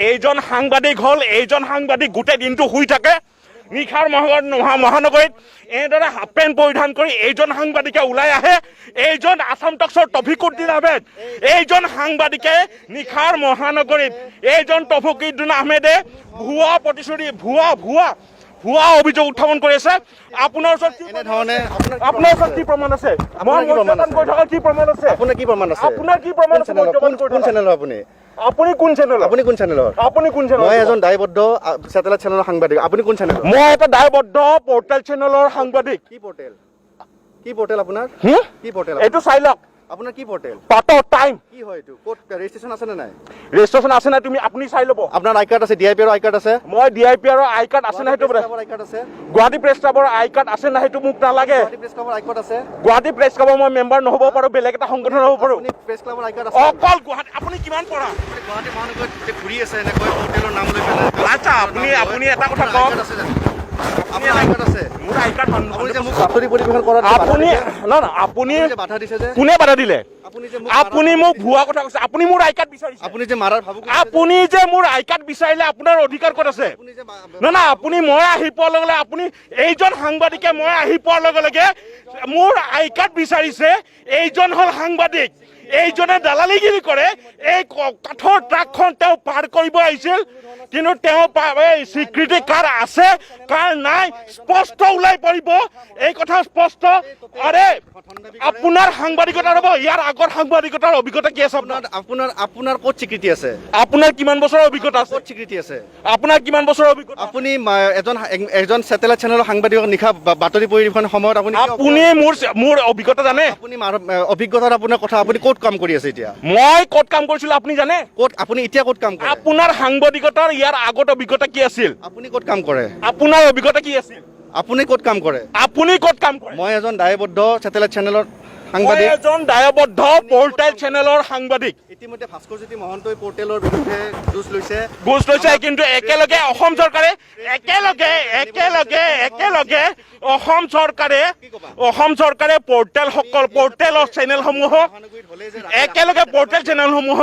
এইজন সাংবাদিক হল এইজন সাংবাদিক গোটেই দিনটো শুই থাকে নিশাৰ মহানগৰীত এনেদৰে হাফ পেণ্ট পৰিধান কৰি এইজন সাংবাদিকে ওলাই আহে এইজন আছাম টক্সৰ তফিকুদ্দিন আহমেদ এইজন সাংবাদিকে নিশাৰ মহানগৰীত এইজন তফিকুদ্দিন আহমেদে ভুৱা প্ৰতিশ্ৰুতি ভুৱা অভিযোগ উত্থাপন কৰি আছে আপোনাৰ ওচৰত কি প্ৰমাণ আছে মই মতদান কৰি থকা কি প্ৰমাণ আছে আপোনাৰ কি প্ৰমাণ আছে কোন চেনেলৰ আপুনি কোন চেনেলৰ মই এজন দায়বদ্ধ স্যাটেলাইট চেনেলৰ সাংবাদিক আপুনি কোন চেনেলৰ মই এটা দায়বদ্ধ পৰ্টেল চেনেলৰ সাংবাদিক কি পৰ্টেল আপোনাৰ কি পৰ্টেল এইটো চাই লওক আপোনাৰ কি পৰ্টেল পাটৰ টাইম কি হয় এইটো কোড ৰেজিষ্ট্ৰেচন আছে নে নাই ৰেজিষ্ট্ৰেচন আছে না তুমি আপুনি চাই লব আপোনাৰ আই কাৰ্ড আছে ডিআইপি ৰ আই কাৰ্ড আছে মই ডিআইপি ৰ আই কাৰ্ড আছে না হেতু আই কাৰ্ড আছে গুৱাহাটী প্ৰেছ ক্লাবৰ আই কাৰ্ড আছে না হেতু মোক নালাগে গুৱাহাটী প্ৰেছ ক্লাবৰ আই কাৰ্ড আছে গুৱাহাটী প্ৰেছ ক্লাবৰ মই মেম্বাৰ নহব পাৰো বেলেগ এটা সংগঠন হ'ব পাৰো আপুনি প্ৰেছ ক্লাবৰ আই কাৰ্ড আছে অকল গুৱাহাটী আপুনি কিমান পঢ়া গুৱাহাটী মহানগৰীত ঘূৰি আছে এনে কৈ পৰ্টেলৰ নাম লৈ পেলাই আচ্ছা আপুনি এটা কথা কওক আপুনি আই কাৰ্ড আছে মোৰ আই কাৰ্ড আপুনি যে মোক বাতৰি পৰিৱেশন কৰাত আপুনি না আপুনি বাধা দিছে যে কোনে বাধা দিলে আপুনি মোক ভুৱা কথা কৈছে আপুনি মোৰ আই কাৰ্ড বিচাৰিছে আপুনি যে মাৰাৰ ভাবু আপুনি যে মোৰ আই কাৰ্ড বিচাৰিলে আপোনাৰ অধিকাৰ ক'ত আছে না আপুনি মই আহি পোৱাৰ লগে লগে আপুনি এইজন সাংবাদিকে মই আহি পোৱাৰ লগে লগে মোৰ আই কাৰ্ড বিচাৰিছে এইজন হল সাংবাদিক এইজনে দালালিগিৰি কৰে এই কাঠৰ ট্ৰাকখন তেওঁ পাৰ কৰিব আহিছিল কিন্তু তেওঁ স্বীকৃতি কাৰ আছে কাৰ নাই স্পষ্ট ওলাই পৰিব এই কথা স্পষ্ট আৰে আপোনাৰ সাংবাদিকতা হ'ব ইয়াৰ আগৰ সাংবাদিকতাৰ অভিজ্ঞতা কি আছে আপোনাৰ ক'ত স্বীকৃতি আছে আপোনাৰ কিমান বছৰৰ অভিজ্ঞতা আছে ক'ত স্বীকৃতি আছে আপোনাৰ কিমান বছৰৰ অভিজ্ঞতা আপুনি এজন স্যাটেলাইট চেনেলৰ সাংবাদিকক নিশা বাতৰি পৰিৱেশনৰ সময়ত আপুনি মোৰ অভিজ্ঞতা জানে আপুনি অভিজ্ঞতাৰ আপোনাৰ কথা আপুনি ক'ত কাম কৰি আছে এতিয়া মই ক'ত কাম কৰিছিলো আপুনি জানে ক'ত আপুনি এতিয়া ক'ত কাম কৰে আপোনাৰ সাংবাদিকতাৰ ইয়াৰ আগত অভিজ্ঞতা কি আছিল আপুনি ক'ত কাম কৰে আপোনাৰ অভিজ্ঞতা কি আছিল আপুনি ক'ত কাম কৰে মই এজন দায়বদ্ধ স্যাটেলাইট চেনেলৰ সাংবাদিক এজন দায়বদ্ধ পৰ্টেল চেনেলৰ সাংবাদিক ইতিমধ্যে ভাস্কৰজ্যোতি মহন্তই পৰ্টেলৰ বিৰুদ্ধে যুঁজ লৈছে কিন্তু একেলগে অসম চৰকাৰে পৰ্টেলৰ চেনেলসমূহ একেলগে পৰ্টেল চেনেলসমূহ